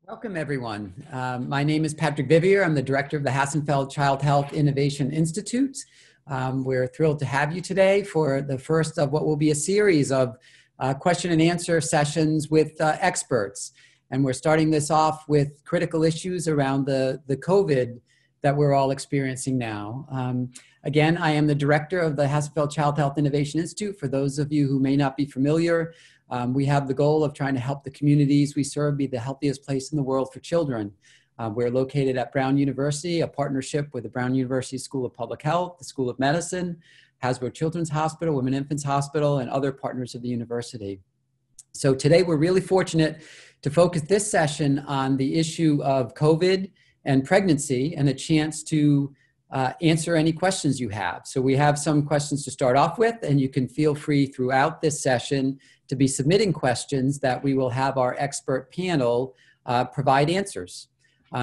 Welcome, everyone. My name is Patrick Vivier. I'm the director of the Hassenfeld Child Health Innovation Institute. We're thrilled to have you today for the first of what will be a series of question and answer sessions with experts. And we're starting this off with critical issues around the COVID that we're all experiencing now. Again, I am the director of the Hassenfeld Child Health Innovation Institute. For those of you who may not be familiar, we have the goal of trying to help the communities we serve be the healthiest place in the world for children. We're located at Brown University, a partnership with the Brown University School of Public Health, the School of Medicine, Hasbro Children's Hospital, Women and Infants Hospital, and other partners of the university. So today we're really fortunate to focus this session on the issue of COVID and pregnancy and a chance to answer any questions you have. So we have some questions to start off with, and you can feel free throughout this session to be submitting questions that we will have our expert panel provide answers.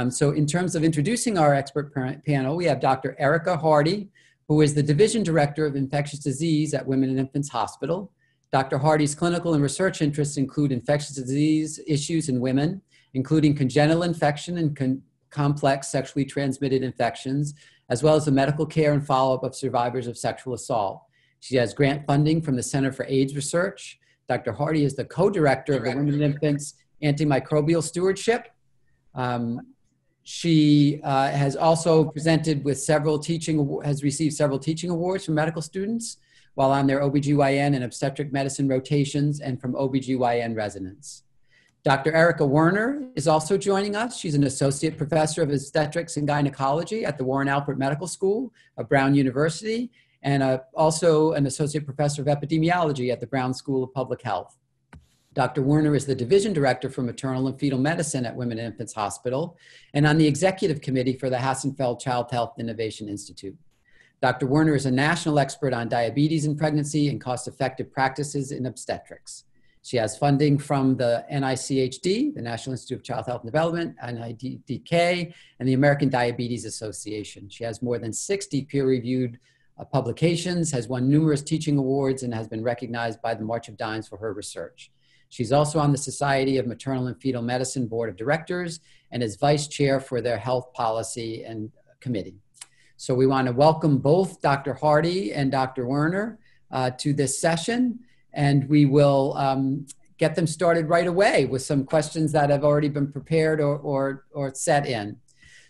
So in terms of introducing our expert panel, we have Dr. Erica Hardy, who is the Division Director of Infectious Disease at Women and Infants Hospital. Dr. Hardy's clinical and research interests include infectious disease issues in women, including congenital infection and complex sexually transmitted infections, as well as the medical care and follow-up of survivors of sexual assault. She has grant funding from the Center for AIDS Research. Dr. Hardy is the co-director of the Women and Infants Antimicrobial Stewardship. She has also presented with has received several teaching awards from medical students while on their OBGYN and obstetric medicine rotations and from OBGYN residents. Dr. Erica Werner is also joining us. She's an associate professor of obstetrics and gynecology at the Warren Alpert Medical School of Brown University, and also an associate professor of epidemiology at the Brown School of Public Health. Dr. Werner is the division director for maternal and fetal medicine at Women and Infants Hospital and on the executive committee for the Hassenfeld Child Health Innovation Institute. Dr. Werner is a national expert on diabetes in pregnancy and cost-effective practices in obstetrics. She has funding from the NICHD, the National Institute of Child Health and Development, NIDK, and the American Diabetes Association. She has more than 60 peer-reviewed publications, has won numerous teaching awards, and has been recognized by the March of Dimes for her research. She's also on the Society of Maternal and Fetal Medicine Board of Directors and is vice chair for their health policy and committee. So we want to welcome both Dr. Hardy and Dr. Werner to this session. And we will get them started right away with some questions that have already been prepared or set in.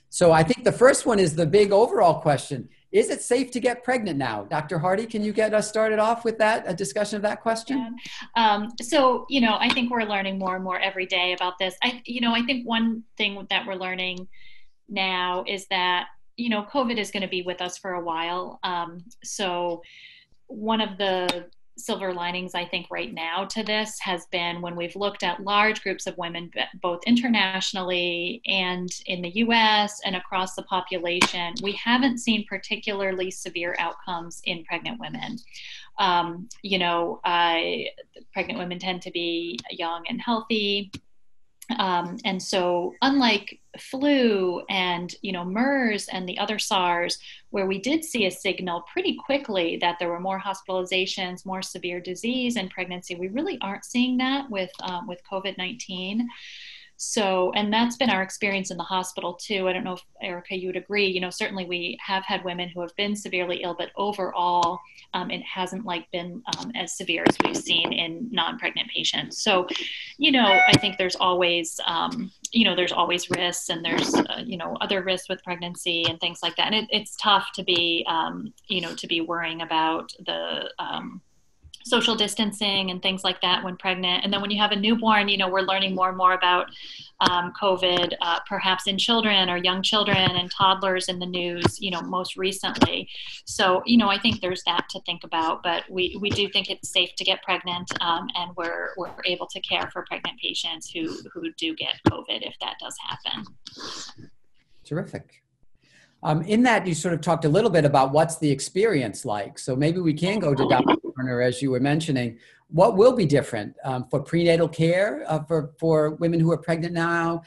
So I think the first one is the big overall question. Is it safe to get pregnant now? Dr. Hardy, can you get us started off with a discussion of that question? So, I think we're learning more and more every day about this. I think one thing that we're learning now is that, COVID is going to be with us for a while. So one of the silver linings, I think, right now to this has been when we've looked at large groups of women, both internationally and in the US and across the population, we haven't seen particularly severe outcomes in pregnant women. Pregnant women tend to be young and healthy. And so unlike flu and, MERS and the other SARS, where we did see a signal pretty quickly that there were more hospitalizations, more severe disease in pregnancy, we really aren't seeing that with COVID-19. So, and that's been our experience in the hospital too. I don't know if, Erica, you would agree. Certainly we have had women who have been severely ill, but overall, it hasn't been as severe as we've seen in non-pregnant patients. So, I think there's always, there's always risks, and there's, other risks with pregnancy and things like that. And it's tough to be, to be worrying about the social distancing and things like that when pregnant. And then when you have a newborn, we're learning more and more about COVID, perhaps in children or young children and toddlers in the news, most recently. So, I think there's that to think about, but we do think it's safe to get pregnant, and we're able to care for pregnant patients who do get COVID if that does happen. Terrific. In that, you sort of talked a little bit about what's the experience like. So maybe we can go to Dr. Werner, as you were mentioning. What will be different for prenatal care for women who are pregnant now?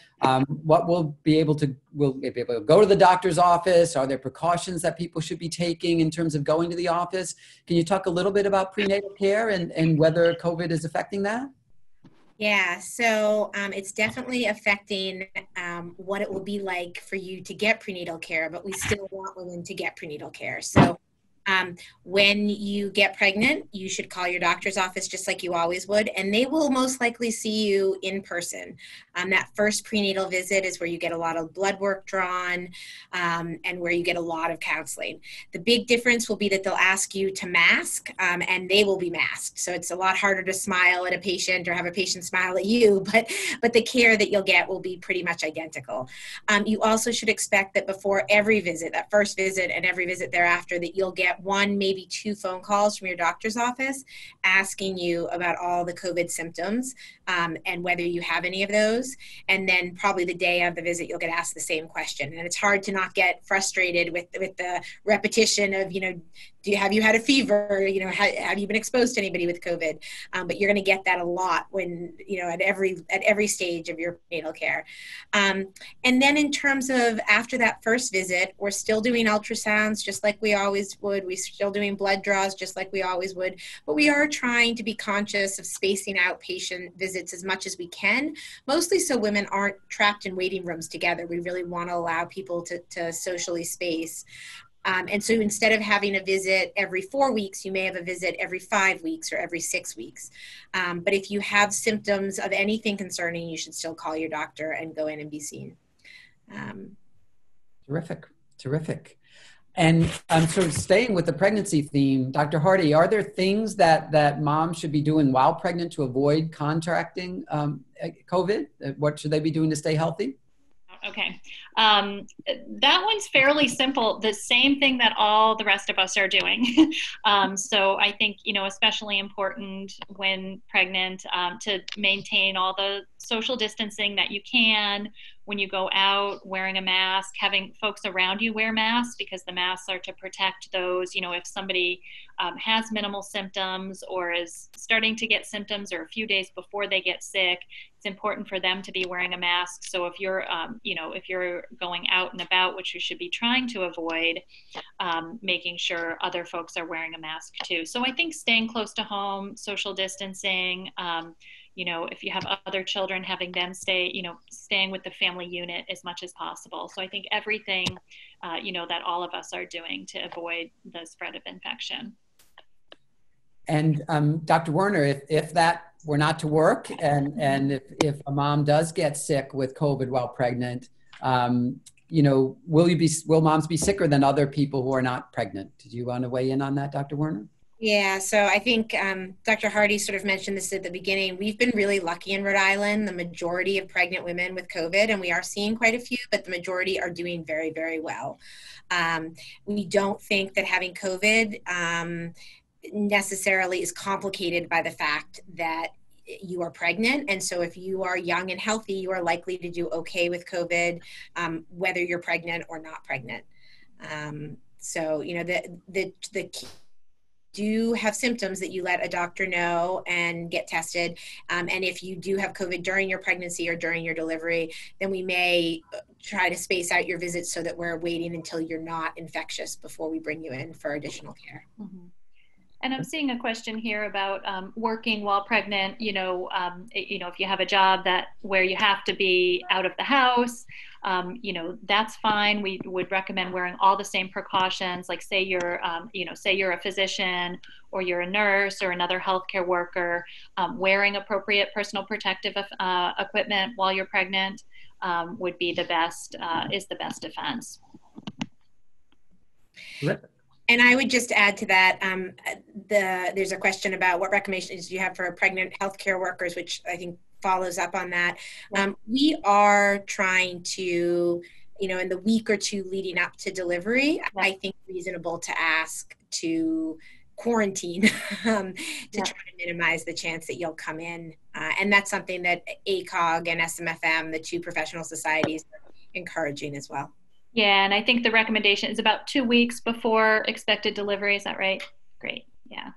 What will be able to go to the doctor's office? Are there precautions that people should be taking in terms of going to the office? Can you talk a little bit about prenatal care and whether COVID is affecting that? Yeah, so it's definitely affecting what it will be like for you to get prenatal care, but we still want women to get prenatal care. So when you get pregnant, you should call your doctor's office just like you always would, and they will most likely see you in person. That first prenatal visit is where you get a lot of blood work drawn and where you get a lot of counseling. The big difference will be that they'll ask you to mask and they will be masked. So it's a lot harder to smile at a patient or have a patient smile at you, but the care that you'll get will be pretty much identical. You also should expect that before every visit, that first visit and every visit thereafter, that you'll get one, maybe two phone calls from your doctor's office asking you about all the COVID symptoms and whether you have any of those. And then probably the day of the visit, you'll get asked the same question. And it's hard to not get frustrated with the repetition of, have you had a fever? Have you been exposed to anybody with COVID? But you're going to get that a lot when, at every stage of your prenatal care. And then in terms of after that first visit, we're still doing ultrasounds just like we always would. We're still doing blood draws just like we always would. But we are trying to be conscious of spacing out patient visits as much as we can, mostly so women aren't trapped in waiting rooms together. We really want to allow people to socially space. And so instead of having a visit every 4 weeks, you may have a visit every 5 weeks or every 6 weeks. But if you have symptoms of anything concerning, you should still call your doctor and go in and be seen. Terrific. And so staying with the pregnancy theme, Dr. Hardy, are there things that moms should be doing while pregnant to avoid contracting COVID? What should they be doing to stay healthy? Okay. That one's fairly simple. The same thing that all the rest of us are doing. So I think, especially important when pregnant to maintain all the social distancing that you can. When you go out, wearing a mask, having folks around you wear masks, because the masks are to protect those, if somebody has minimal symptoms or is starting to get symptoms or a few days before they get sick, it's important for them to be wearing a mask. So if you're, if you're going out and about, which you should be trying to avoid, making sure other folks are wearing a mask too. So I think staying close to home, social distancing, if you have other children, having them staying with the family unit as much as possible. So I think everything, that all of us are doing to avoid the spread of infection. And Dr. Werner, if that were not to work, and if a mom does get sick with COVID while pregnant, will moms be sicker than other people who are not pregnant? Did you want to weigh in on that, Dr. Werner? Yeah, so I think Dr. Hardy sort of mentioned this at the beginning. We've been really lucky in Rhode Island. The majority of pregnant women with COVID, and we are seeing quite a few, but the majority are doing very, very well. We don't think that having COVID necessarily is complicated by the fact that you are pregnant. And so if you are young and healthy, you are likely to do okay with COVID, whether you're pregnant or not pregnant. So, the key, do have symptoms that you let a doctor know and get tested. And if you do have COVID during your pregnancy or during your delivery, then we may try to space out your visits so that we're waiting until you're not infectious before we bring you in for additional care. Mm-hmm. And I'm seeing a question here about working while pregnant. If you have a job where you have to be out of the house, that's fine. We would recommend wearing all the same precautions. Like say you're a physician or you're a nurse or another healthcare worker, wearing appropriate personal protective equipment while you're pregnant would be is the best defense. Terrific. And I would just add to that, there's a question about what recommendations do you have for pregnant healthcare workers, which I think follows up on that. We are trying to, in the week or two leading up to delivery, I think reasonable to ask to quarantine to try to minimize the chance that you'll come in. And that's something that ACOG and SMFM, the two professional societies, are encouraging as well. Yeah, and I think the recommendation is about 2 weeks before expected delivery. Is that right? Great. Yeah.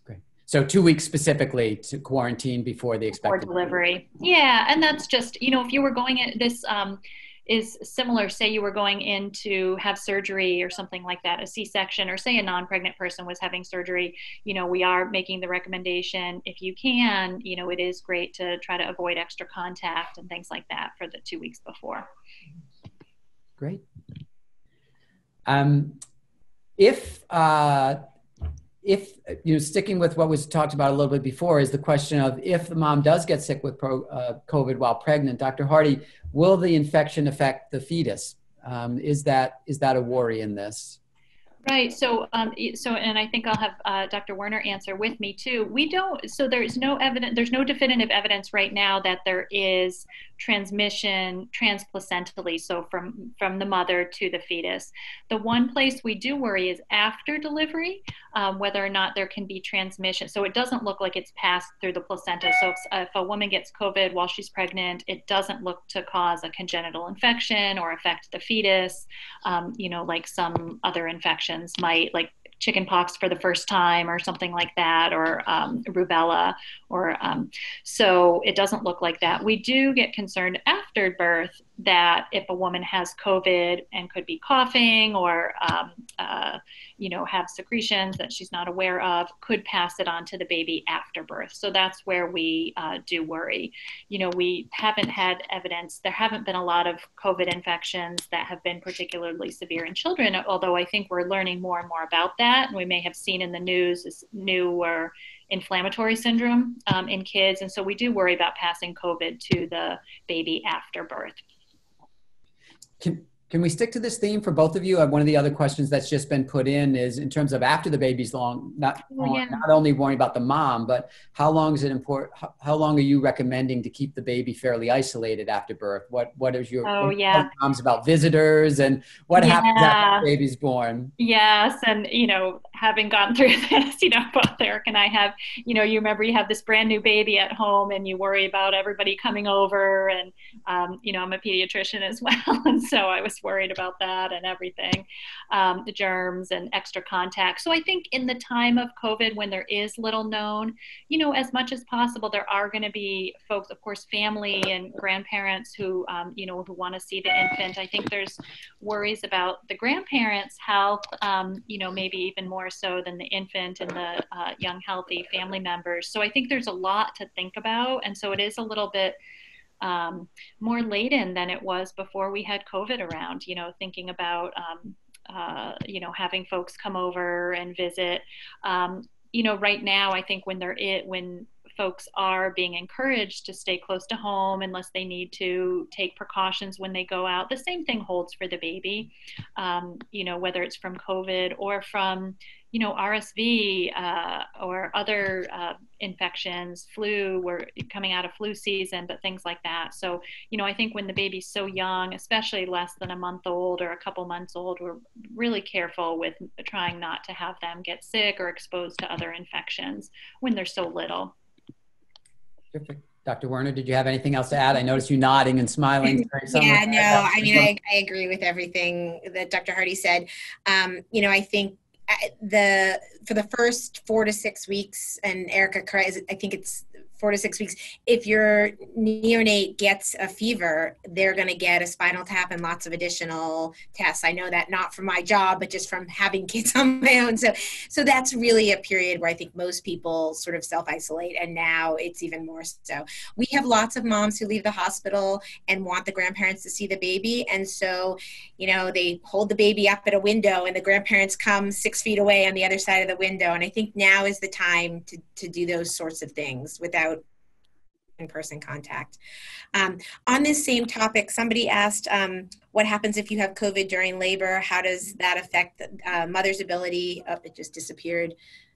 Great. So 2 weeks specifically to quarantine before the expected delivery. Yeah, and that's just, if you were going at this, is similar. Say you were going in to have surgery or something like that, a C-section, or say a non-pregnant person was having surgery, we are making the recommendation, if you can, it is great to try to avoid extra contact and things like that for the 2 weeks before. Great. If sticking with what was talked about a little bit before, is the question of, if the mom does get sick with COVID while pregnant, Dr. Hardy, will the infection affect the fetus? Is that a worry in this? Right. So, and I think I'll have Dr. Werner answer with me too. We don't. So there's no evidence. There's no definitive evidence right now that there is transmission transplacentally, so from the mother to the fetus. The one place we do worry is after delivery, whether or not there can be transmission. So it doesn't look like it's passed through the placenta. So if a woman gets COVID while she's pregnant, it doesn't look to cause a congenital infection or affect the fetus, like some other infections might, like chickenpox for the first time or something like that, or rubella, or so it doesn't look like that. We do get concerned after birth that if a woman has COVID and could be coughing or have secretions that she's not aware of, could pass it on to the baby after birth. So that's where we do worry. We haven't had evidence. There haven't been a lot of COVID infections that have been particularly severe in children, although I think we're learning more and more about that. And we may have seen in the news this newer inflammatory syndrome in kids. And so we do worry about passing COVID to the baby after birth. Can we stick to this theme for both of you? One of the other questions that's just been put in is, in terms of after the baby's not only worrying about the mom, but how long is it important? How long are you recommending to keep the baby fairly isolated after birth? What is your moms about visitors, and what happens after the baby's born? Yes, and having gone through this, both Eric and I have, you remember you have this brand new baby at home and you worry about everybody coming over, and I'm a pediatrician as well, and so I was worried about that and everything, the germs and extra contact. So I think in the time of COVID, when there is little known, as much as possible, there are going to be folks, of course, family and grandparents who, who want to see the infant. I think there's worries about the grandparents' health, maybe even more so than the infant and the young, healthy family members. So I think there's a lot to think about. And so it is a little bit more laden than it was before we had COVID around, thinking about, having folks come over and visit. Right now, I think when folks are being encouraged to stay close to home unless they need to take precautions when they go out, the same thing holds for the baby, whether it's from COVID or from, RSV or other infections, flu, we're coming out of flu season, but things like that. So, I think when the baby's so young, especially less than a month old or a couple months old, we're really careful with trying not to have them get sick or exposed to other infections when they're so little. Terrific. Dr. Werner, did you have anything else to add? I noticed you nodding and smiling. Yeah, no, I agree with everything that Dr. Hardy said. I think for the first 4 to 6 weeks, and Erica, I think it's 4 to 6 weeks, if your neonate gets a fever, they're going to get a spinal tap and lots of additional tests. I know that not from my job, but just from having kids on my own. So that's really a period where I think most people sort of self-isolate, and now it's even more so. We have lots of moms who leave the hospital and want the grandparents to see the baby. And so, they hold the baby up at a window and the grandparents come 6 feet away on the other side of the window. And I think now is the time to do those sorts of things without in-person contact. On this same topic, somebody asked, what happens if you have COVID during labor? How does that affect mother's ability? It just disappeared.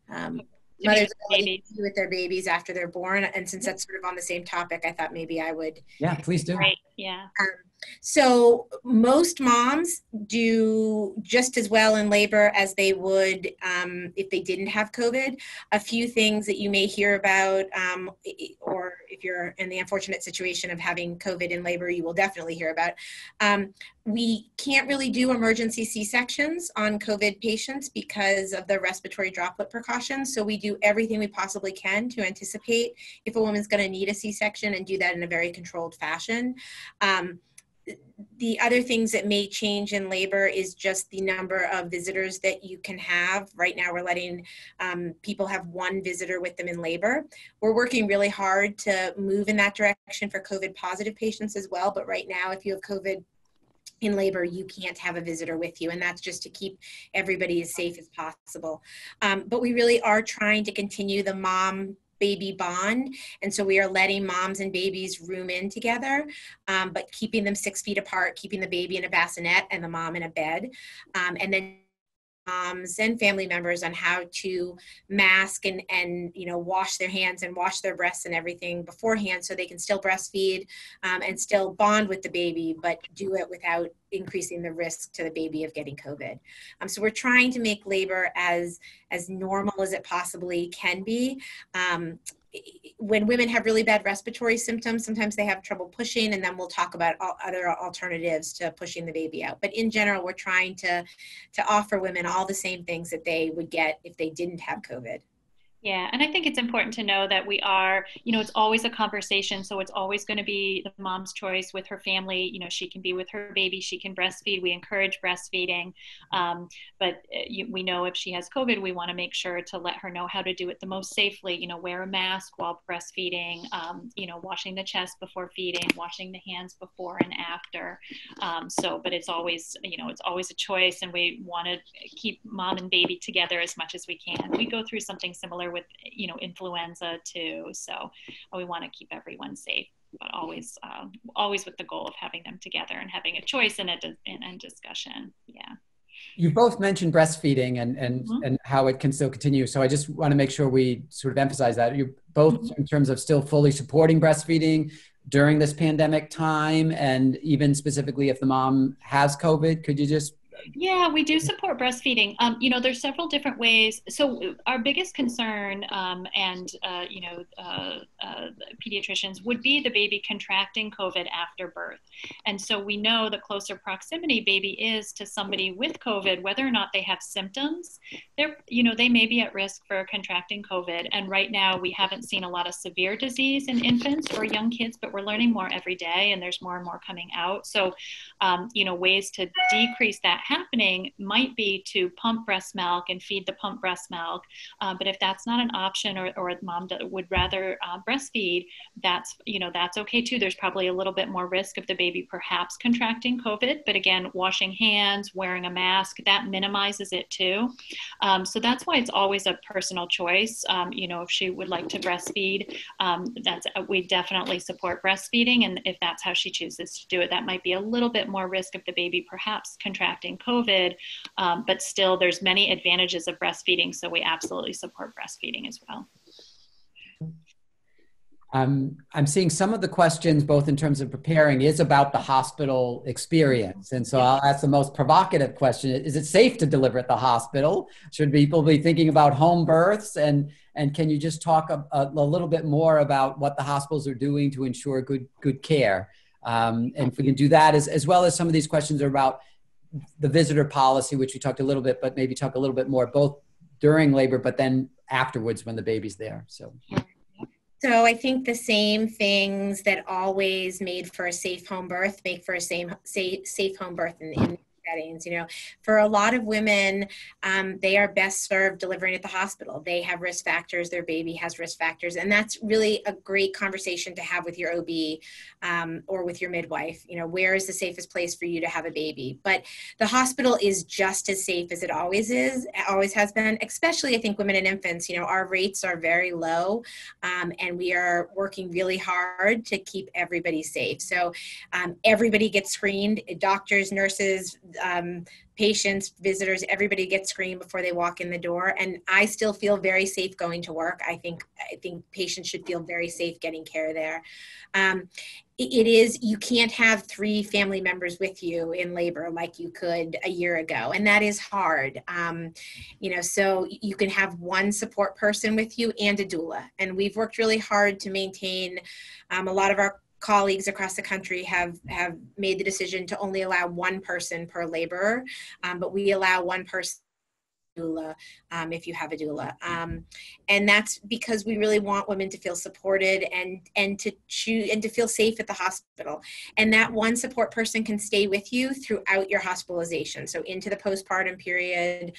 Mother's ability to be with their babies after they're born. And since that's sort of on the same topic, I thought maybe I would. Yeah, please do. Right. Yeah. So most moms do just as well in labor as they would if they didn't have COVID. A few things that you may hear about, or if you're in the unfortunate situation of having COVID in labor, you will definitely hear about. We can't really do emergency C-sections on COVID patients because of the respiratory droplet precautions. So we do everything we possibly can to anticipate if a woman's going to need a C-section and do that in a very controlled fashion. the other things that may change in labor is just the number of visitors that you can have. Right now, we're letting people have one visitor with them in labor. We're working really hard to move in that direction for COVID positive patients as well. But right now, if you have COVID in labor, you can't have a visitor with you, and that's just to keep everybody as safe as possible. But we really are trying to continue the mom baby bond, and so we are letting moms and babies room in together, but keeping them 6 feet apart, keeping the baby in a bassinet and the mom in a bed, and then moms and family members on how to mask and wash their hands and wash their breasts and everything beforehand, so they can still breastfeed and still bond with the baby, but do it without increasing the risk to the baby of getting COVID. So we're trying to make labor as normal as it possibly can be. When women have really bad respiratory symptoms, sometimes they have trouble pushing, and then we'll talk about other alternatives to pushing the baby out. But in general, we're trying to offer women all the same things that they would get if they didn't have COVID. Yeah, and I think it's important to know that we are, it's always a conversation. So it's always going to be the mom's choice with her family. She can be with her baby, she can breastfeed. We encourage breastfeeding. But we know if she has COVID, we want to make sure to let her know how to do it the most safely. Wear a mask while breastfeeding, washing the chest before feeding, washing the hands before and after. But it's always, it's always a choice, and we want to keep mom and baby together as much as we can. We go through something similar with influenza too, so we want to keep everyone safe, but always with the goal of having them together and having a choice and a discussion. Yeah, you both mentioned breastfeeding and how it can still continue, so I just want to make sure we sort of emphasize that you both in terms of still fully supporting breastfeeding during this pandemic time, and even specifically if the mom has COVID. Could you just Yeah, we do support breastfeeding. There's several different ways. So our biggest concern, pediatricians, would be the baby contracting COVID after birth. And so we know the closer proximity baby is to somebody with COVID, whether or not they have symptoms, they may be at risk for contracting COVID. And right now we haven't seen a lot of severe disease in infants or young kids, but we're learning more every day, and there's more and more coming out. So, ways to decrease that happening might be to pump breast milk and feed the pump breast milk. But if that's not an option, or mom would rather breastfeed, that's okay too. There's probably a little bit more risk of the baby perhaps contracting COVID, but again, washing hands, wearing a mask, that minimizes it too. So that's why it's always a personal choice. If she would like to breastfeed, we definitely support breastfeeding. And if that's how she chooses to do it, that might be a little bit more risk of the baby perhaps contracting COVID, but still there's many advantages of breastfeeding. So we absolutely support breastfeeding as well. I'm seeing some of the questions, both in terms of preparing, is about the hospital experience. And so I'll ask the most provocative question. Is it safe to deliver at the hospital? Should people be thinking about home births? And can you just talk a little bit more about what the hospitals are doing to ensure good care? And if we can do that, as well as some of these questions are about the visitor policy, which we talked a little bit, but maybe talk a little bit more, both during labor, but then afterwards when the baby's there. So I think the same things that always made for a safe home birth make for a safe home birth in settings. For a lot of women, they are best served delivering at the hospital. They have risk factors, their baby has risk factors, and that's really a great conversation to have with your OB or with your midwife. Where is the safest place for you to have a baby? But the hospital is just as safe as it always has been, especially I think women and infants. Our rates are very low, and we are working really hard to keep everybody safe. So everybody gets screened, doctors, nurses, patients, visitors, everybody gets screened before they walk in the door. And I still feel very safe going to work. I think patients should feel very safe getting care there. You can't have 3 family members with you in labor like you could a year ago. And that is hard. So you can have one support person with you and a doula. And we've worked really hard to maintain a lot of our colleagues across the country have made the decision to only allow one person per laborer, but we allow one person doula if you have a doula. And that's because we really want women to feel supported and to choose and to feel safe at the hospital. And that one support person can stay with you throughout your hospitalization. So into the postpartum period.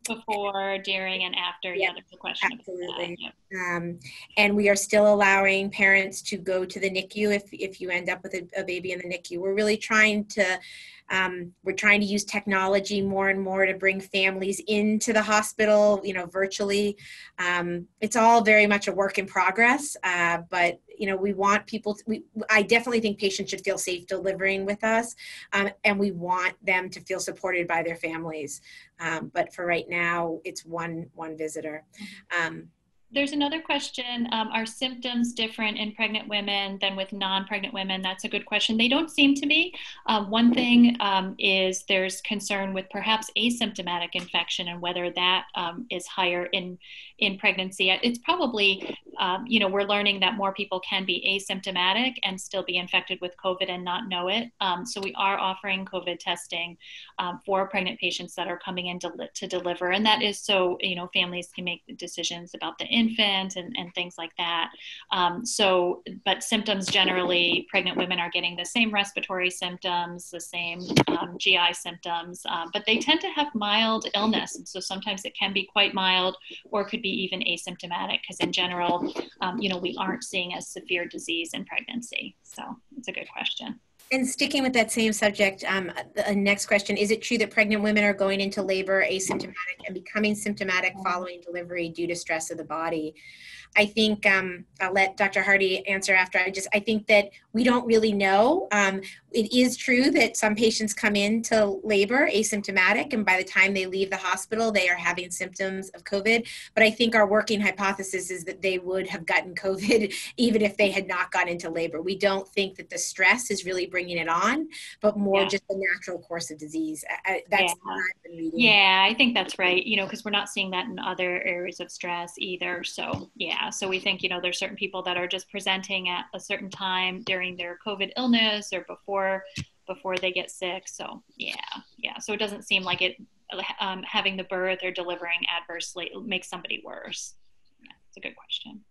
Before, during, and after. Yeah, there's a question. Absolutely. Yeah. And we are still allowing parents to go to the NICU if you end up with a baby in the NICU. We're really trying to use technology more and more to bring families into the hospital, virtually. It's all very much a work in progress, but we want people I definitely think patients should feel safe delivering with us, and we want them to feel supported by their families. But for right now, it's one visitor. There's another question. Are symptoms different in pregnant women than with non-pregnant women? That's a good question. They don't seem to be. One thing is there's concern with perhaps asymptomatic infection and whether that is higher in pregnancy. It's probably, we're learning that more people can be asymptomatic and still be infected with COVID and not know it. So we are offering COVID testing for pregnant patients that are coming in to deliver. And that is so, families can make decisions about the infant and things like that. But symptoms generally, pregnant women are getting the same respiratory symptoms, the same GI symptoms, but they tend to have mild illness. And so sometimes it can be quite mild or could be even asymptomatic because in general, we aren't seeing a severe disease in pregnancy. So it's a good question. And sticking with that same subject, the next question, is it true that pregnant women are going into labor asymptomatic and becoming symptomatic following delivery due to stress of the body? I think I'll let Dr. Hardy answer after. I think that we don't really know. It is true that some patients come into labor asymptomatic, and by the time they leave the hospital, they are having symptoms of COVID. But I think our working hypothesis is that they would have gotten COVID even if they had not gone into labor. We don't think that the stress is really bringing it on, but more just the natural course of disease. That's what I've been reading. Yeah, I think that's right, because we're not seeing that in other areas of stress either. So, so we think, there's certain people that are just presenting at a certain time during their COVID illness or before they get sick. So, so it doesn't seem like it having the birth or delivering adversely makes somebody worse. Yeah, it's a good question.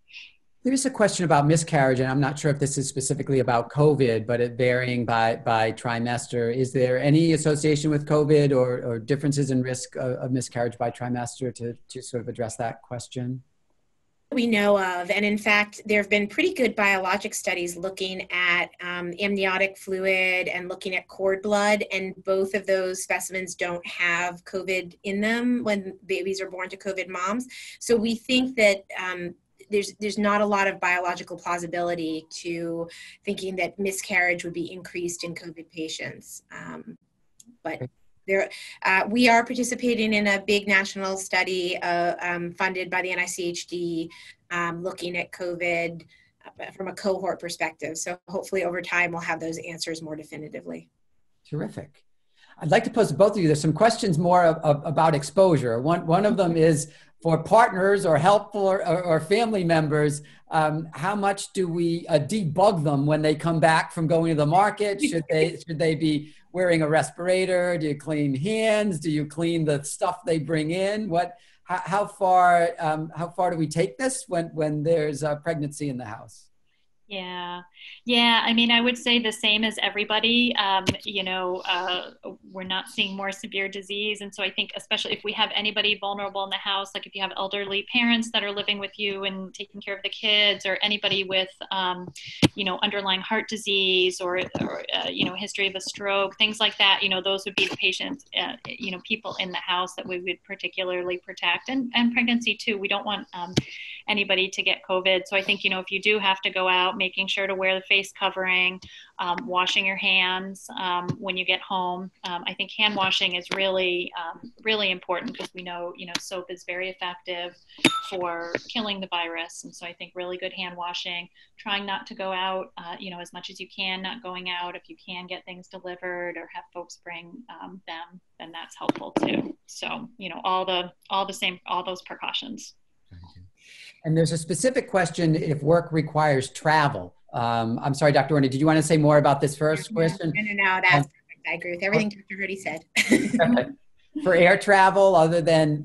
There's a question about miscarriage, and I'm not sure if this is specifically about COVID, but it varying by trimester. Is there any association with COVID or differences in risk of miscarriage by trimester to sort of address that question? We know of, and in fact, there have been pretty good biologic studies looking at amniotic fluid and looking at cord blood, and both of those specimens don't have COVID in them when babies are born to COVID moms. So we think that there's not a lot of biological plausibility to thinking that miscarriage would be increased in COVID patients. But we are participating in a big national study funded by the NICHD looking at COVID from a cohort perspective. So hopefully over time we'll have those answers more definitively. Terrific. I'd like to pose to both of you, there's some questions more about exposure. One of them is for partners or helpful or family members, how much do we debug them when they come back from going to the market? Should they be wearing a respirator? Do you clean hands? Do you clean the stuff they bring in? How far do we take this when there's a pregnancy in the house? Yeah. I mean, I would say the same as everybody. We're not seeing more severe disease. And so I think, especially if we have anybody vulnerable in the house, like if you have elderly parents that are living with you and taking care of the kids, or anybody with, underlying heart disease or history of a stroke, things like that, those would be the patients, people in the house that we would particularly protect. And pregnancy too. We don't want anybody to get COVID. So I think, if you do have to go out, making sure to wear the face covering, washing your hands when you get home. I think hand washing is really, really important because we know, soap is very effective for killing the virus. And so I think really good hand washing, trying not to go out, as much as you can, not going out. If you can get things delivered or have folks bring them, then that's helpful too. So, all those precautions. And there's a specific question if work requires travel. I'm sorry, Dr. Orney, did you want to say more about this first question? No, that's perfect. I agree with everything Dr. Hardy said. for air travel, other than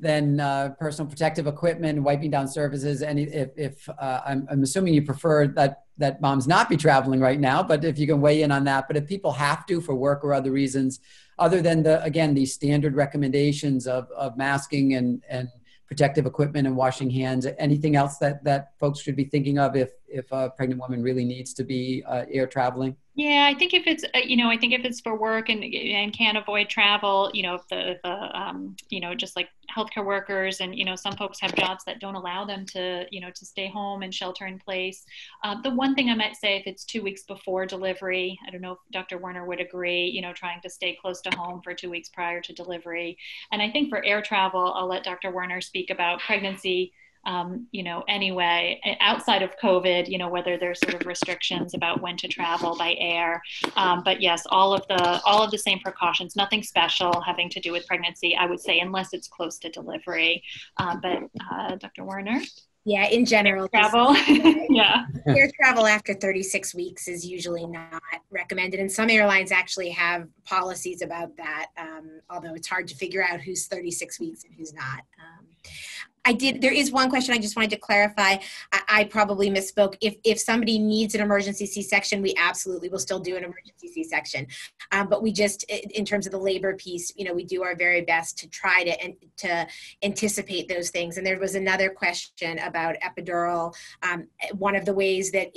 personal protective equipment, wiping down surfaces, and if I'm assuming you prefer that moms not be traveling right now, but if you can weigh in on that. But if people have to for work or other reasons, other than these standard recommendations of masking and protective equipment and washing hands, anything else that folks should be thinking of if a pregnant woman really needs to be air traveling? Yeah, I think if it's I think if it's for work and can't avoid travel, if the just like healthcare workers and some folks have jobs that don't allow them to to stay home and shelter in place. The one thing I might say, if it's 2 weeks before delivery, I don't know if Dr. Werner would agree, trying to stay close to home for 2 weeks prior to delivery. And I think for air travel, I'll let Dr. Werner speak about pregnancy. Anyway, outside of COVID, whether there's sort of restrictions about when to travel by air. But yes, all of the same precautions, nothing special having to do with pregnancy, I would say, unless it's close to delivery. But Dr. Werner? Yeah, in general, travel. Yeah. Air travel after 36 weeks is usually not recommended. And some airlines actually have policies about that, although it's hard to figure out who's 36 weeks and who's not. There is one question I just wanted to clarify. I probably misspoke. If somebody needs an emergency C-section, we absolutely will still do an emergency C-section. But we just, in terms of the labor piece, we do our very best to try to anticipate those things. And there was another question about epidural. One of the ways that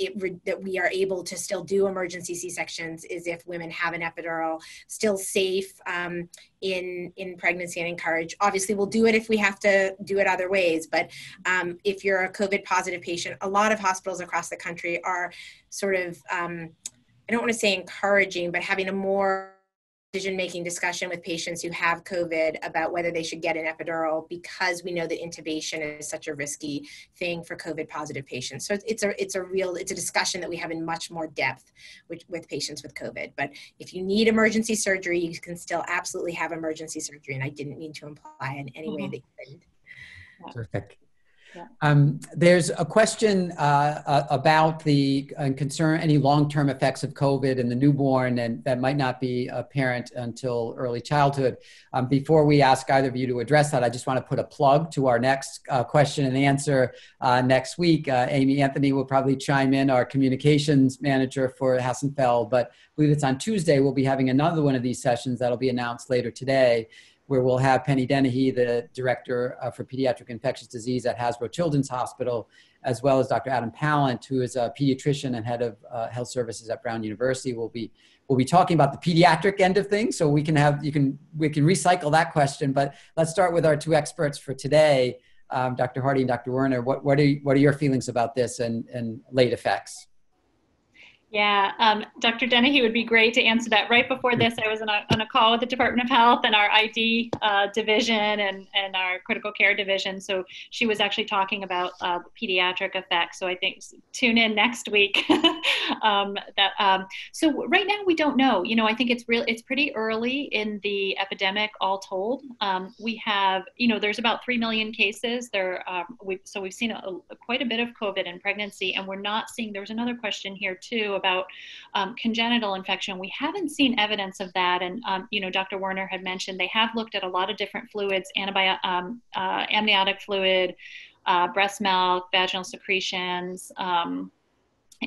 we are able to still do emergency C-sections is if women have an epidural, still safe in pregnancy and encourage. Obviously, we'll do it if we have to do it other ways. But if you're a COVID positive patient, a lot of hospitals across the country are sort of, I don't want to say encouraging, but having a more decision-making discussion with patients who have COVID about whether they should get an epidural, because we know that intubation is such a risky thing for COVID positive patients. So it's a discussion that we have in much more depth with patients with COVID. But if you need emergency surgery, you can still absolutely have emergency surgery. And I didn't mean to imply in any way that you couldn't. Terrific. Yeah. There's a question about the concern, any long-term effects of COVID in the newborn, and that might not be apparent until early childhood. Before we ask either of you to address that, I just want to put a plug to our next question and answer next week. Amy Anthony will probably chime in, our communications manager for Hassenfeld, but I believe it's on Tuesday. We'll be having another one of these sessions that'll be announced later today, where we'll have Penny Dennehy, the director for pediatric infectious disease at Hasbro Children's Hospital, as well as Dr. Adam Pallant, who is a pediatrician and head of health services at Brown University. We'll be talking about the pediatric end of things, so we can recycle that question. But let's start with our two experts for today, Dr. Hardy and Dr. Werner. What are your feelings about this and late effects? Yeah, Dr. Dennehy would be great to answer that. Right before this, I was on a call with the Department of Health and our ID division and our critical care division. So she was actually talking about pediatric effects. So I think tune in next week. So right now we don't know. I think it's pretty early in the epidemic, all told. We have, there's about 3 million cases. We've seen quite a bit of COVID in pregnancy, and we're not seeing. There was another question here too about congenital infection. We haven't seen evidence of that. And, Dr. Werner had mentioned they have looked at a lot of different fluids, amniotic fluid, breast milk, vaginal secretions,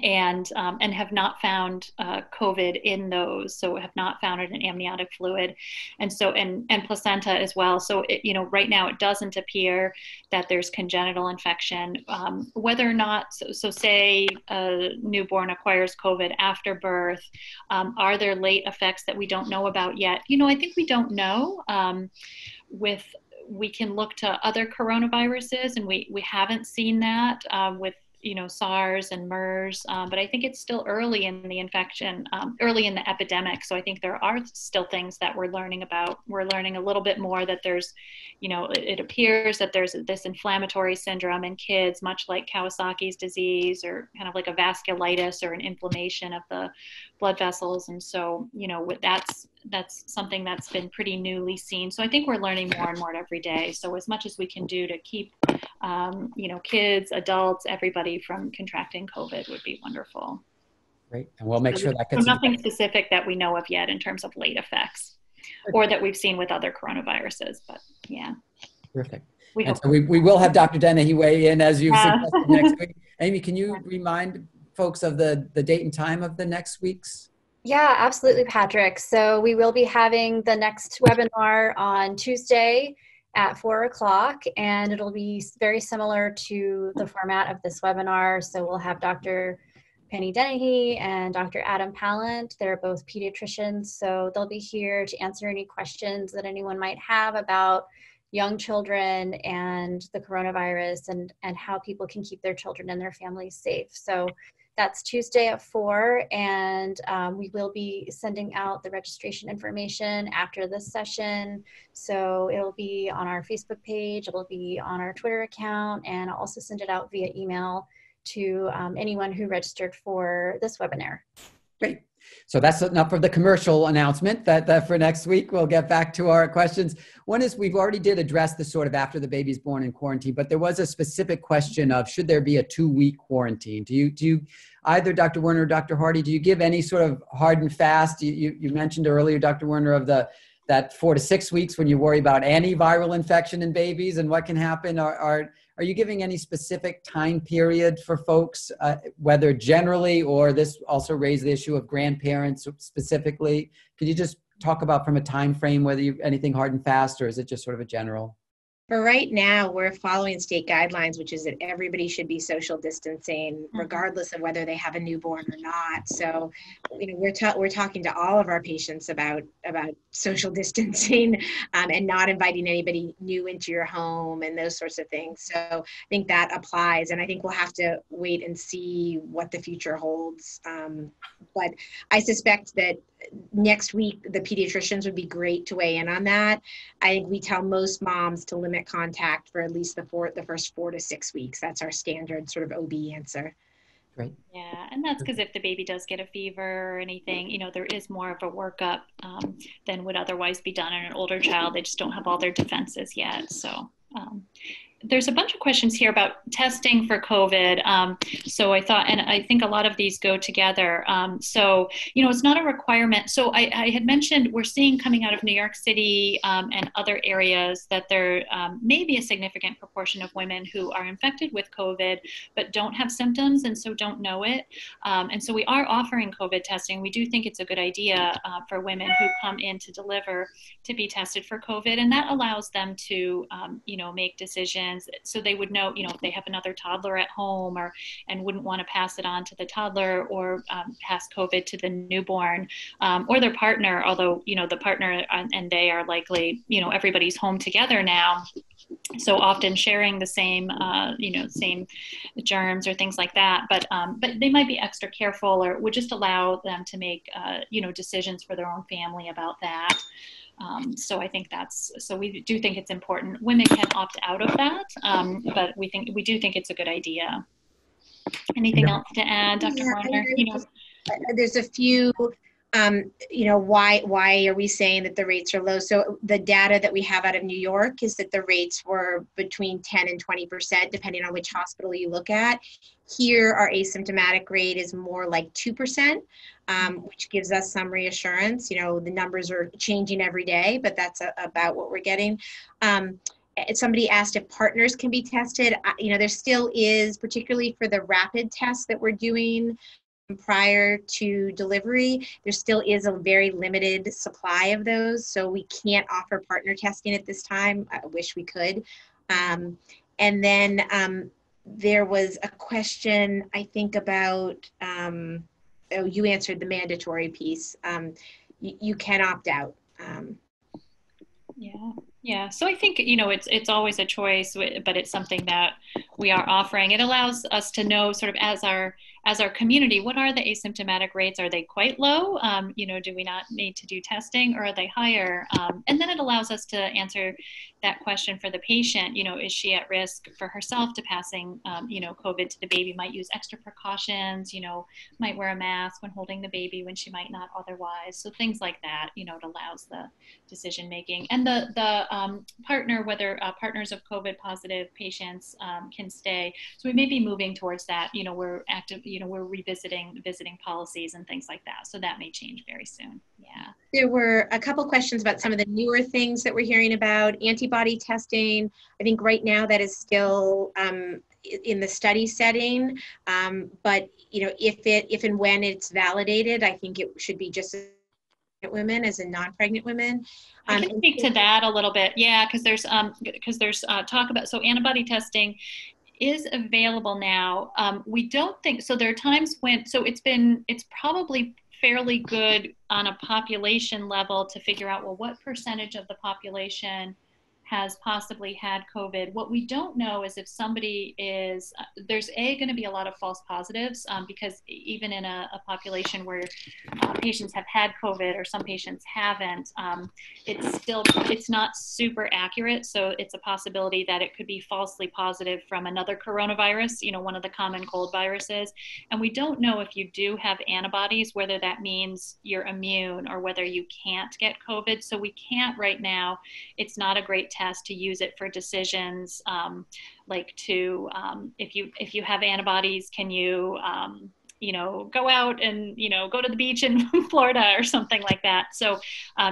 and have not found COVID in those. So have not found it in amniotic fluid, and so and placenta as well. So right now it doesn't appear that there's congenital infection. Whether or not, so say a newborn acquires COVID after birth, are there late effects that we don't know about yet? I think we don't know. We can look to other coronaviruses, and we haven't seen that with SARS and MERS, but I think it's still early in the infection, early in the epidemic. So I think there are still things that we're learning about. We're learning a little bit more that there's, it appears that there's this inflammatory syndrome in kids, much like Kawasaki's disease, or kind of like a vasculitis or an inflammation of the blood vessels. And so, that's something that's been pretty newly seen. So I think we're learning more and more every day. So as much as we can do to keep, kids, adults, everybody from contracting COVID would be wonderful. Great. And we'll make sure that gets nothing specific that we know of yet in terms of late effects. or that we've seen with other coronaviruses. But yeah. Perfect. We and hope. so we will have Dr. Dennehy weigh in as you've Yeah. suggested next week. Amy, can you remind folks of the date and time of the next week's? Yeah, absolutely, Patrick. So we will be having the next webinar on Tuesday at 4 o'clock, and it'll be very similar to the format of this webinar. So we'll have Dr. Penny Dennehy and Dr. Adam Pallant. They're both pediatricians, so they'll be here to answer any questions that anyone might have about young children and the coronavirus and how people can keep their children and their families safe. So that's Tuesday at 4, and we will be sending out the registration information after this session. So it'll be on our Facebook page, it'll be on our Twitter account, and I'll also send it out via email to anyone who registered for this webinar. Great. So that's enough of the commercial announcement that for next week. We'll get back to our questions. One is we've already did address the sort of after the baby's born in quarantine, but there was a specific question of should there be a 2-week quarantine? Do you either Dr. Werner or Dr. Hardy, do you give any sort of hard and fast? You mentioned earlier, Dr. Werner, of that 4 to 6 weeks when you worry about antiviral infection in babies and what can happen. Are you giving any specific time period for folks, whether generally or this also raised the issue of grandparents specifically? Could you just talk about from a time frame whether you anything hard and fast, or is it just sort of a general? For right now, we're following state guidelines, which is that everybody should be social distancing, regardless of whether they have a newborn or not. So, we're talking to all of our patients about social distancing and not inviting anybody new into your home and those sorts of things. So, I think that applies, and I think we'll have to wait and see what the future holds. But I suspect that next week the pediatricians would be great to weigh in on that. I think we tell most moms to limit contact for at least the first 4 to 6 weeks. That's our standard sort of OB answer. Great. Yeah, and that's because if the baby does get a fever or anything, there is more of a workup than would otherwise be done in an older child. They just don't have all their defenses yet. So there's a bunch of questions here about testing for COVID. So I thought, and I think a lot of these go together. So, it's not a requirement. So I had mentioned we're seeing coming out of New York City and other areas that there may be a significant proportion of women who are infected with COVID, but don't have symptoms and so don't know it. And so we are offering COVID testing. We do think it's a good idea for women who come in to deliver to be tested for COVID. And that allows them to, make decisions. So they would know, if they have another toddler at home and wouldn't want to pass it on to the toddler or pass COVID to the newborn or their partner, although, the partner and they are likely, everybody's home together now. So often sharing the same, same germs or things like that, but they might be extra careful or would just allow them to make, decisions for their own family about that. So I think we do think it's important. Women can opt out of that, but we do think it's a good idea. Anything else to add, Dr. Werner? There's a few, why are we saying that the rates are low? So the data that we have out of New York is that the rates were between 10 and 20%, depending on which hospital you look at. Here, our asymptomatic rate is more like 2%, which gives us some reassurance. The numbers are changing every day, but that's about what we're getting. Somebody asked if partners can be tested. There still is, particularly for the rapid tests that we're doing prior to delivery, there still is a very limited supply of those. So we can't offer partner testing at this time. I wish we could. And then there was a question, I think, about, you answered the mandatory piece. You can opt out. Yeah. So I think, it's always a choice, but it's something that we are offering. It allows us to know sort of as our community, what are the asymptomatic rates? Are they quite low? Do we not need to do testing or are they higher? And then it allows us to answer that question for the patient. Is she at risk for herself to passing, COVID to the baby? Might use extra precautions, might wear a mask when holding the baby when she might not otherwise. So things like that, it allows the decision making. And the partner, whether partners of COVID positive patients can stay. So we may be moving towards that. We're active, we're visiting policies and things like that. So that may change very soon. Yeah. There were a couple questions about some of the newer things that we're hearing about. Antibody testing. I think right now that is still in the study setting, but if and when it's validated, I think it should be just as women as in non-pregnant women. I can speak to that a little bit. Yeah, because there's talk about, so antibody testing is available now. We don't think, so there are times when, so it's probably fairly good on a population level to figure out, well, what percentage of the population has possibly had COVID. What we don't know is if somebody is, there's going to be a lot of false positives because even in a population where patients have had COVID or some patients haven't, it's not super accurate. So it's a possibility that it could be falsely positive from another coronavirus, one of the common cold viruses. And we don't know if you do have antibodies, whether that means you're immune or whether you can't get COVID. So we can't right now, it's not a great test to use it for decisions like to if you have antibodies, can you go out and go to the beach in Florida or something like that. So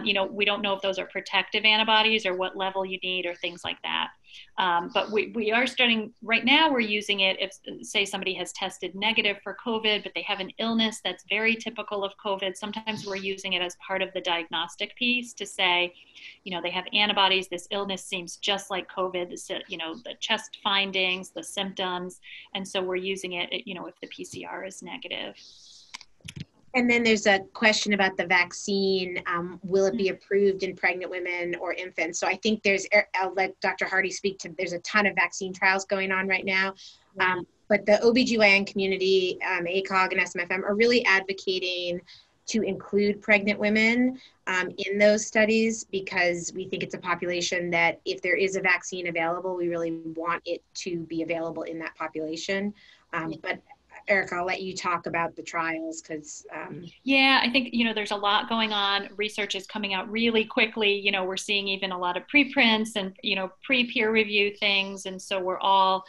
we don't know if those are protective antibodies or what level you need or things like that. But we are starting, right now we're using it if, say, somebody has tested negative for COVID, but they have an illness that's very typical of COVID. Sometimes we're using it as part of the diagnostic piece to say, they have antibodies, this illness seems just like COVID, the chest findings, the symptoms. And so we're using it, if the PCR is negative. And then there's a question about the vaccine. Will it be approved in pregnant women or infants? So I think I'll let Dr. Hardy speak to, there's a ton of vaccine trials going on right now. But the OBGYN community, ACOG and SMFM are really advocating to include pregnant women in those studies because we think it's a population that if there is a vaccine available, we really want it to be available in that population. But Erica, I'll let you talk about the trials because yeah, I think there's a lot going on. Research is coming out really quickly. We're seeing even a lot of preprints and pre-peer review things, and so we're all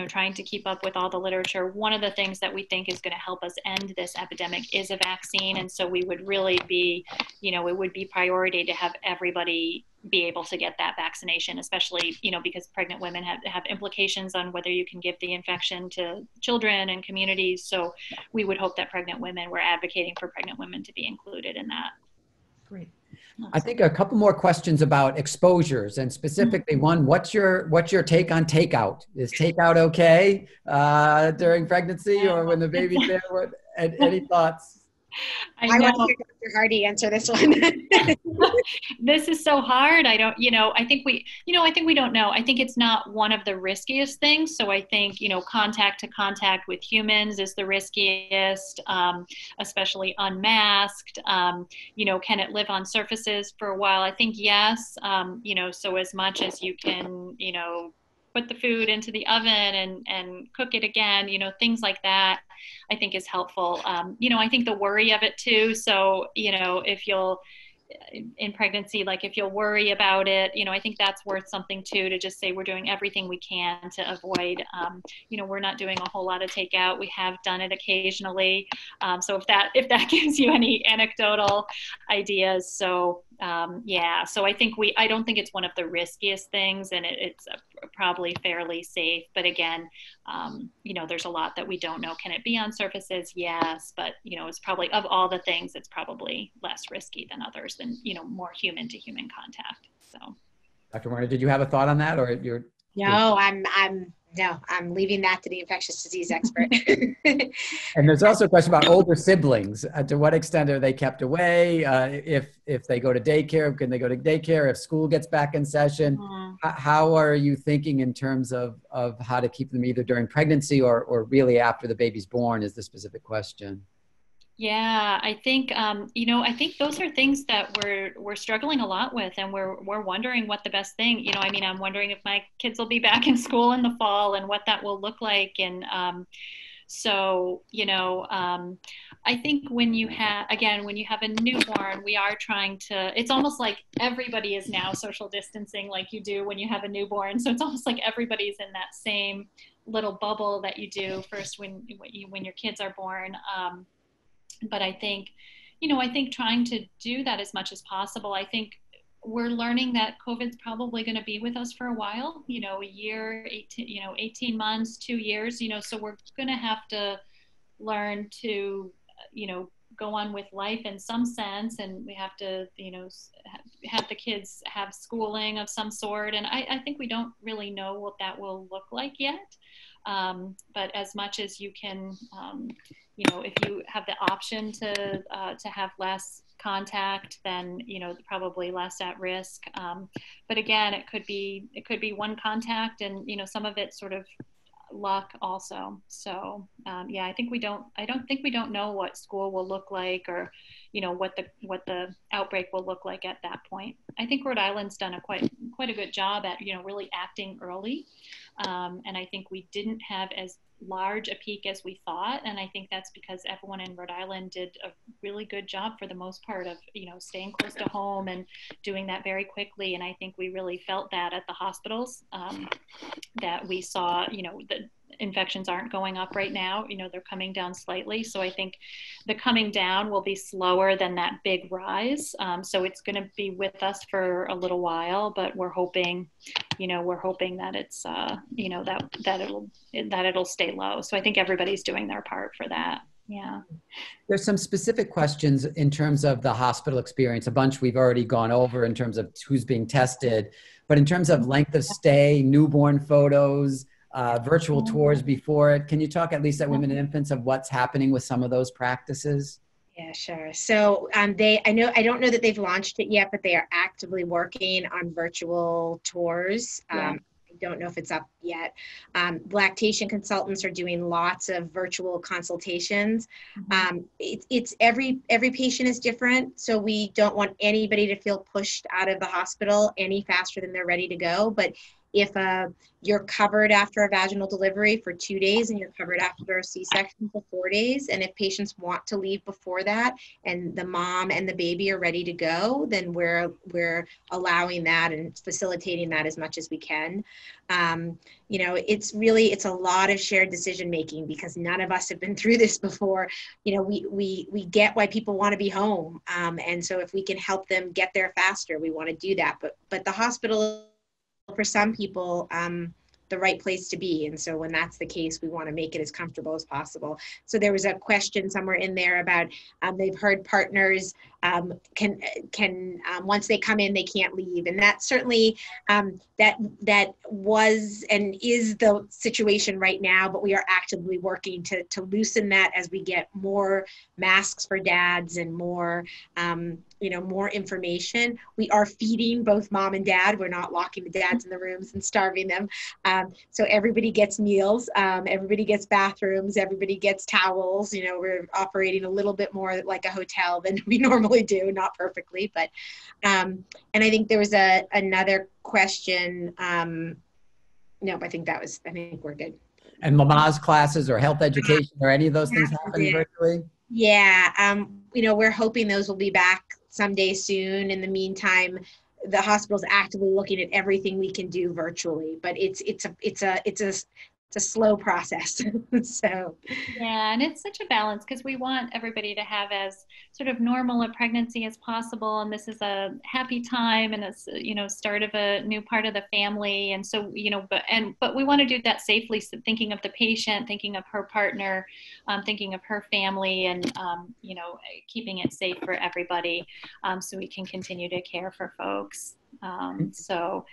trying to keep up with all the literature. One of the things that we think is going to help us end this epidemic is a vaccine, and so we would really be it would be priority to have everybody be able to get that vaccination, especially, because pregnant women have implications on whether you can give the infection to children and communities. So we would hope that we're advocating for pregnant women to be included in that. Great. I think a couple more questions about exposures, and specifically one, what's your take on takeout? Is takeout okay during pregnancy or when the baby's there? Any thoughts? I want to hear Dr. Hardy answer this one. This is so hard. I think we don't know. I think it's not one of the riskiest things. So I think, contact to contact with humans is the riskiest, especially unmasked. Can it live on surfaces for a while? I think yes. So as much as you can, put the food into the oven and cook it again, things like that, I think is helpful. I think the worry of it too. So, if you'll, in pregnancy, like if you'll worry about it, I think that's worth something too, to just say we're doing everything we can to avoid, we're not doing a whole lot of takeout. We have done it occasionally. So if that gives you any anecdotal ideas. So so I don't think it's one of the riskiest things, and it's probably fairly safe. But again, there's a lot that we don't know. Can it be on surfaces? Yes, but it's probably, of all the things, it's probably less risky than others, than more human to human contact. So, Dr. Warner, did you have a thought on that, or you're? No, I'm leaving that to the infectious disease expert. And there's also a question about older siblings. To what extent are they kept away? If they go to daycare, can they go to daycare? If school gets back in session, how are you thinking in terms of how to keep them either during pregnancy or really after the baby's born is the specific question. Yeah, I think I think those are things that we're struggling a lot with, and we're wondering what the best thing. I'm wondering if my kids will be back in school in the fall and what that will look like. And I think when you have a newborn, we are trying to. It's almost like everybody is now social distancing, like you do when you have a newborn. So it's almost like everybody's in that same little bubble that you do first when your kids are born. But I think, I think trying to do that as much as possible. I think we're learning that COVID's probably going to be with us for a while, a year, 18 months, 2 years, so we're going to have to learn to, go on with life in some sense. And we have to, have the kids have schooling of some sort. And I think we don't really know what that will look like yet. But as much as you can, if you have the option to have less contact, then probably less at risk. But again, it could be one contact, and some of it sort of luck also. So yeah, I don't think we don't know what school will look like, or what the outbreak will look like at that point. I think Rhode Island's done quite a good job at really acting early, and I think we didn't have as large a peak as we thought, and I think that's because everyone in Rhode Island did a really good job for the most part of staying close to home and doing that very quickly. And I think we really felt that at the hospitals, that we saw the infections aren't going up right now, they're coming down slightly. So I think the coming down will be slower than that big rise. So it's going to be with us for a little while, but we're hoping that it's that it'll stay low. So I think everybody's doing their part for that. Yeah. There's some specific questions in terms of the hospital experience. A bunch we've already gone over in terms of who's being tested, but in terms of length of stay, newborn photos, virtual tours before it, can you talk at least at Women and Infants of what's happening with some of those practices? Yeah, sure. So I don't know that they've launched it yet, but they are actively working on virtual tours. Yeah. I don't know if it's up yet. Lactation consultants are doing lots of virtual consultations. It's every patient is different, so we don't want anybody to feel pushed out of the hospital any faster than they're ready to go. But if you're covered after a vaginal delivery for 2 days and you're covered after a C-section for 4 days, and if patients want to leave before that and the mom and the baby are ready to go, then we're allowing that and facilitating that as much as we can. It's a lot of shared decision making because none of us have been through this before. We get why people want to be home, and so if we can help them get there faster, we want to do that. But the hospital, for some people, the right place to be. And so when that's the case, we want to make it as comfortable as possible. So there was a question somewhere in there about they've heard partners can once they come in, they can't leave. And that certainly that was and is the situation right now, but we are actively working to loosen that as we get more masks for dads and more more information. We are feeding both mom and dad. We're not locking the dads in the rooms and starving them. So everybody gets meals, everybody gets bathrooms, everybody gets towels. We're operating a little bit more like a hotel than we normally do, not perfectly, but, and I think there was another question. No, I think we're good. And Lamaze classes or health education or any of those things happening virtually? Yeah, we're hoping those will be back someday soon. In the meantime, the hospital's actively looking at everything we can do virtually, but it's a slow process. So yeah, and it's such a balance because we want everybody to have as sort of normal a pregnancy as possible, and this is a happy time and it's start of a new part of the family, and so but we want to do that safely, so thinking of the patient, thinking of her partner, thinking of her family, and keeping it safe for everybody, so we can continue to care for folks. So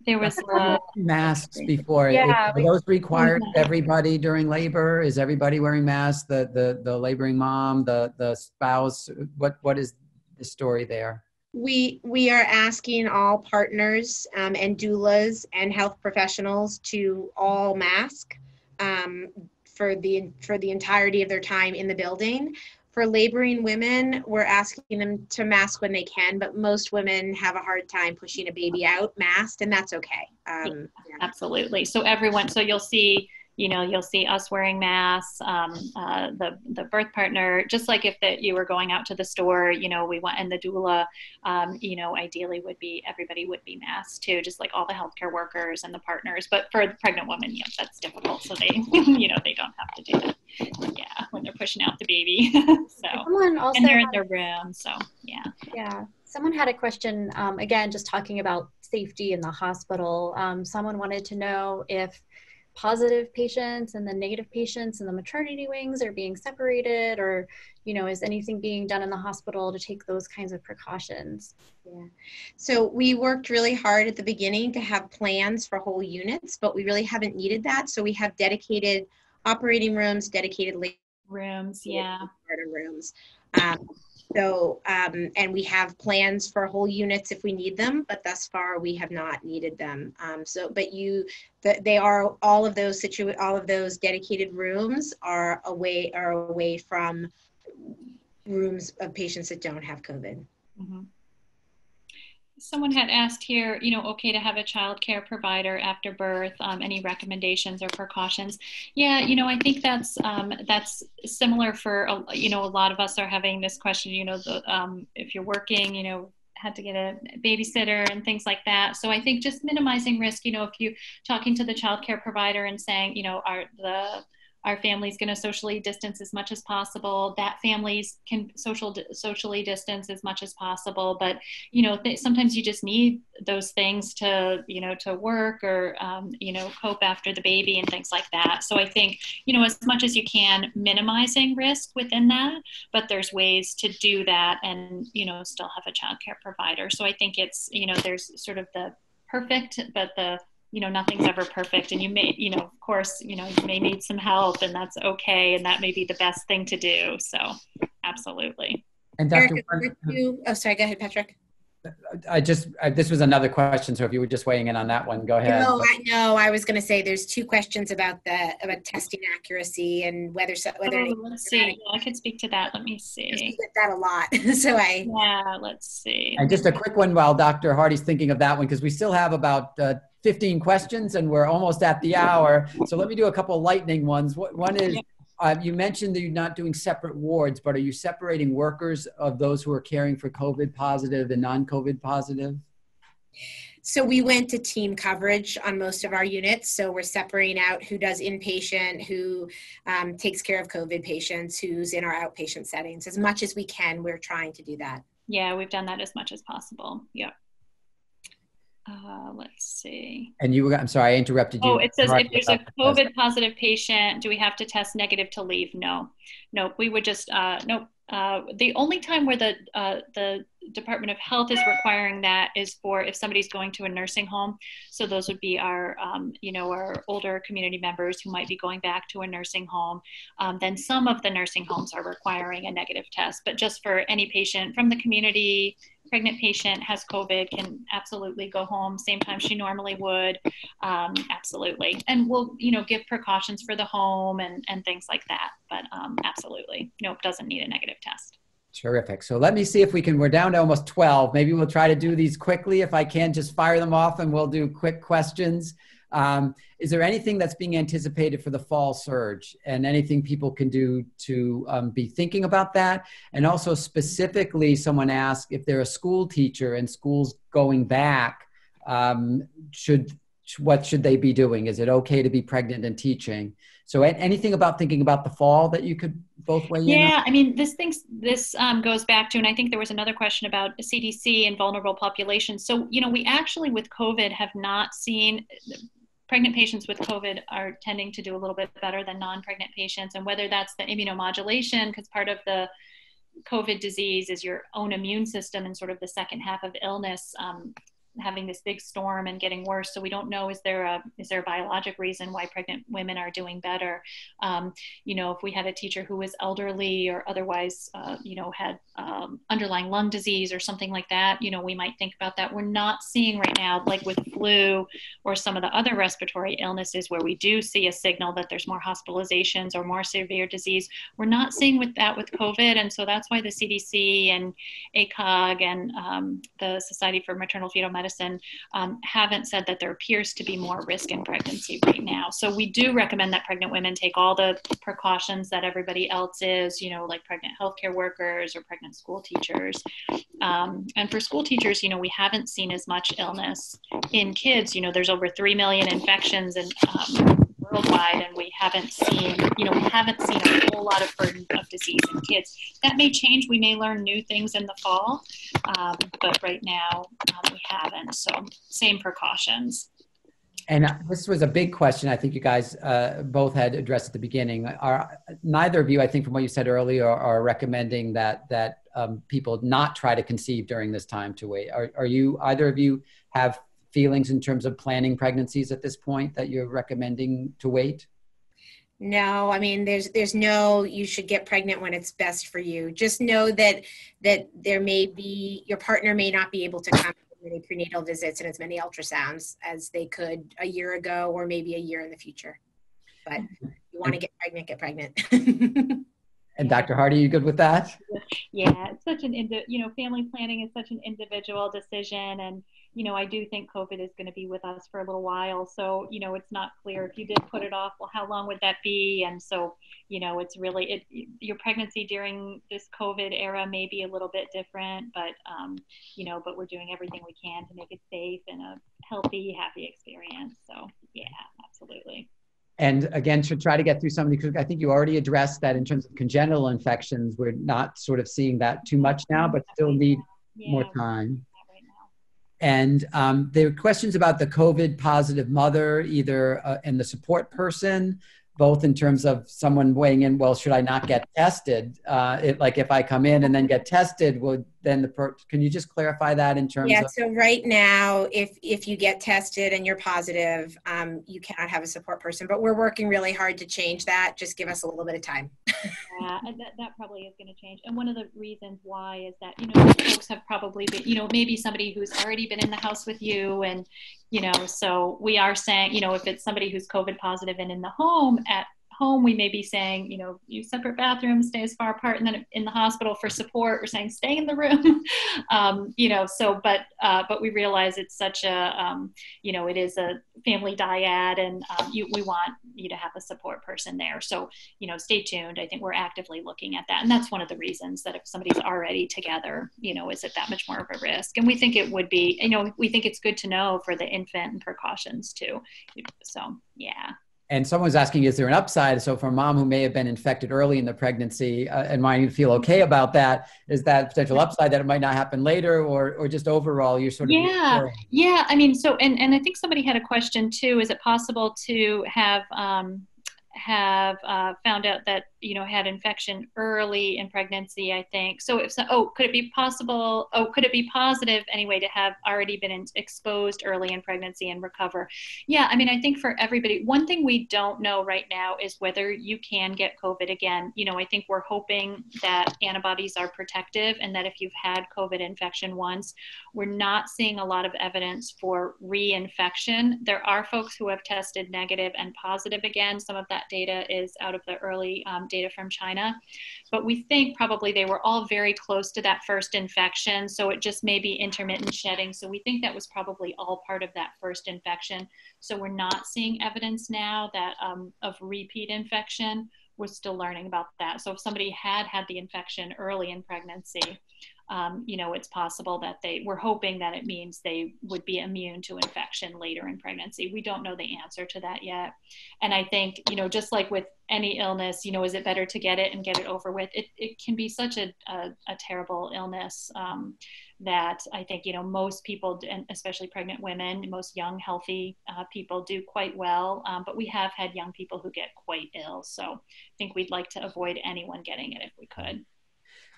there was masks before. Yeah, Are those required everybody during labor? Is everybody wearing masks? The laboring mom, the spouse? What is the story there? We are asking all partners and doulas and health professionals to all mask for the entirety of their time in the building. For laboring women, we're asking them to mask when they can, but most women have a hard time pushing a baby out masked, and that's okay. Absolutely. So you'll see, you'll see us wearing masks, the birth partner, just like if you were going out to the store, we want, and the doula, ideally everybody would be masked too, just like all the healthcare workers and the partners. But for the pregnant women, that's difficult. So they, they don't have to do that. Yeah, when they're pushing out the baby. So, someone also and they're in their room. So, yeah. Yeah. Someone had a question, again, just talking about safety in the hospital. Someone wanted to know if positive patients and the negative patients in the maternity wings are being separated, or, is anything being done in the hospital to take those kinds of precautions? Yeah. So we worked really hard at the beginning to have plans for whole units, but we really haven't needed that. So we have dedicated operating rooms, dedicated rooms, yeah. Rooms. And we have plans for whole units if we need them, but thus far we have not needed them. They are all of those dedicated rooms are away from rooms of patients that don't have COVID. Mm-hmm. Someone had asked here, okay to have a child care provider after birth, any recommendations or precautions? Yeah, I think that's similar for, a lot of us are having this question, if you're working, had to get a babysitter and things like that. So I think just minimizing risk, if you talking to the child care provider and saying, our family's going to socially distance as much as possible. That families can socially distance as much as possible. But, sometimes you just need those things to, to work or, cope after the baby and things like that. So I think, as much as you can, minimizing risk within that, but there's ways to do that and, still have a childcare provider. So I think it's, there's sort of the perfect, but the nothing's ever perfect, and you may, of course, you may need some help, and that's okay, and that may be the best thing to do. So, absolutely. And Dr. Sorry, go ahead, Patrick. This was another question, so if you were just weighing in on that one, go ahead. No, I was going to say there's two questions about testing accuracy and whether. Let's see. I could speak to that. Let me see. We get that a lot, Yeah, let's see. And just a quick one while Dr. Hardy's thinking of that one, because we still have about 15 questions and we're almost at the hour. So let me do a couple of lightning ones. One is, you mentioned that you're not doing separate wards, but are you separating workers of those who are caring for COVID positive and non-COVID positive? So we went to team coverage on most of our units. So we're separating out who does inpatient, who takes care of COVID patients, who's in our outpatient settings. As much as we can, we're trying to do that. Yeah, we've done that as much as possible. Yeah. Let's see. And I'm sorry, I interrupted you. Oh, it says if there's a COVID positive patient, do we have to test negative to leave? No, we would just, nope. The only time where the Department of Health is requiring that is for if somebody's going to a nursing home. So those would be our, our older community members who might be going back to a nursing home. Then some of the nursing homes are requiring a negative test, but just for any patient from the community, pregnant patient has COVID, can absolutely go home same time she normally would. Absolutely. And we'll, give precautions for the home and things like that. But absolutely. Nope, doesn't need a negative test. Terrific. So let me see if we're down to almost 12. Maybe we'll try to do these quickly. If I can, just fire them off and we'll do quick questions. Is there anything that's being anticipated for the fall surge and anything people can do to be thinking about that? And also specifically, someone asked if they're a school teacher and school's going back, what should they be doing? Is it okay to be pregnant and teaching? So anything about thinking about the fall that you could both weigh in on? Yeah, I mean, this goes back to, and I think there was another question about CDC and vulnerable populations. So, we actually with COVID have not seen, pregnant patients with COVID are tending to do a little bit better than non-pregnant patients. And whether that's the immunomodulation, because part of the COVID disease is your own immune system and sort of the second half of illness, having this big storm and getting worse. So we don't know, is there a biologic reason why pregnant women are doing better? If we had a teacher who was elderly or otherwise, had underlying lung disease or something like that, we might think about that. We're not seeing right now, like with flu or some of the other respiratory illnesses where we do see a signal that there's more hospitalizations or more severe disease. We're not seeing with COVID. And so that's why the CDC and ACOG and the Society for Maternal Fetal Medicine medicine haven't said that there appears to be more risk in pregnancy right now. So we do recommend that pregnant women take all the precautions that everybody else is, you know, like pregnant healthcare workers or pregnant school teachers. And for school teachers, you know, we haven't seen as much illness in kids. You know, there's over 3 million infections in worldwide, and we haven't seen a whole lot of burden of disease in kids. That may change. We may learn new things in the fall, but right now we haven't. So same precautions. And this was a big question. I think you guys both had addressed at the beginning. Neither of you, I think from what you said earlier, are recommending that people not try to conceive during this time to wait. Are you, either of you have feelings in terms of planning pregnancies at this point that you're recommending to wait? No, I mean, there's no, you should get pregnant when it's best for you. Just know that there may be, your partner may not be able to come to many prenatal visits and as many ultrasounds as they could a year ago or maybe a year in the future. But if you want to get pregnant. And Dr. Hardy, you good with that? Yeah, it's such an, family planning is such an individual decision. And, you know, I do think COVID is going to be with us for a little while. So, you know, it's not clear if you did put it off, well, how long would that be? And so, you know, it's really, your pregnancy during this COVID era may be a little bit different, but, but we're doing everything we can to make it safe and a healthy, happy experience. So, yeah, absolutely. And again, to try to get through some of the, because I think you already addressed that in terms of congenital infections, we're not sort of seeing that too much now, but still need more time. And there are questions about the COVID positive mother, either and the support person, both in terms of someone weighing in, well, should I not get tested? Like if I come in and then get tested, would then can you just clarify that in terms of? So right now, if you get tested and you're positive, you cannot have a support person, but we're working really hard to change that. Just give us a little bit of time. Yeah, and that probably is going to change. And one of the reasons why is that, you know, folks have probably been, you know, maybe somebody who's already been in the house with you. And, you know, so we are saying, you know, if it's somebody who's COVID positive and in the home, at home, we may be saying, you know, use separate bathrooms, stay as far apart. And then in the hospital for support, we're saying stay in the room. But we realize it's such a, it is a family dyad, and we want you to have a support person there. So, you know, stay tuned. I think we're actively looking at that. And that's one of the reasons that if somebody's already together, you know, is it that much more of a risk? And we think it would be, you know, we think it's good to know for the infant and precautions too. So, yeah. And someone was asking, is there an upside? So for a mom who may have been infected early in the pregnancy and might feel okay about that, is that potential upside that it might not happen later, or just overall you're sort of reassuring? Yeah. I mean, so, and I think somebody had a question too. Is it possible to have found out that, you know, had infection early in pregnancy, I think. So could it be possible, could it be positive anyway to have already been exposed early in pregnancy and recover? Yeah, I mean, I think for everybody, one thing we don't know right now is whether you can get COVID again. You know, I think we're hoping that antibodies are protective and that if you've had COVID infection once, we're not seeing a lot of evidence for reinfection. There are folks who have tested negative and positive again. Some of that data is out of the early data from China, but we think probably they were all very close to that first infection. So it just may be intermittent shedding. So we think that was probably all part of that first infection. So we're not seeing evidence now that of repeat infection. We're still learning about that. So if somebody had the infection early in pregnancy, you know, it's possible that we're hoping that it means they would be immune to infection later in pregnancy. We don't know the answer to that yet. And I think, you know, just like with any illness, you know, is it better to get it and get it over with? It can be such a terrible illness that I think, you know, most people, and especially pregnant women, most young, healthy people do quite well. But we have had young people who get quite ill. So I think we'd like to avoid anyone getting it if we could.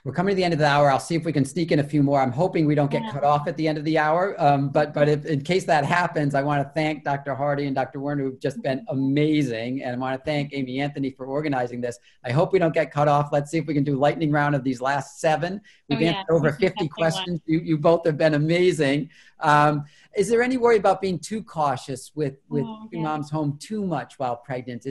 We're coming to the end of the hour. I'll see if we can sneak in a few more. I'm hoping we don't get cut off at the end of the hour. But if, in case that happens, I want to thank Dr. Hardy and Dr. Werner, who've just been amazing. And I want to thank Amy Anthony for organizing this. I hope we don't get cut off. Let's see if we can do lightning round of these last 7. We've answered over 50 questions. You both have been amazing. is there any worry about being too cautious with keeping Yeah. moms home too much while pregnant?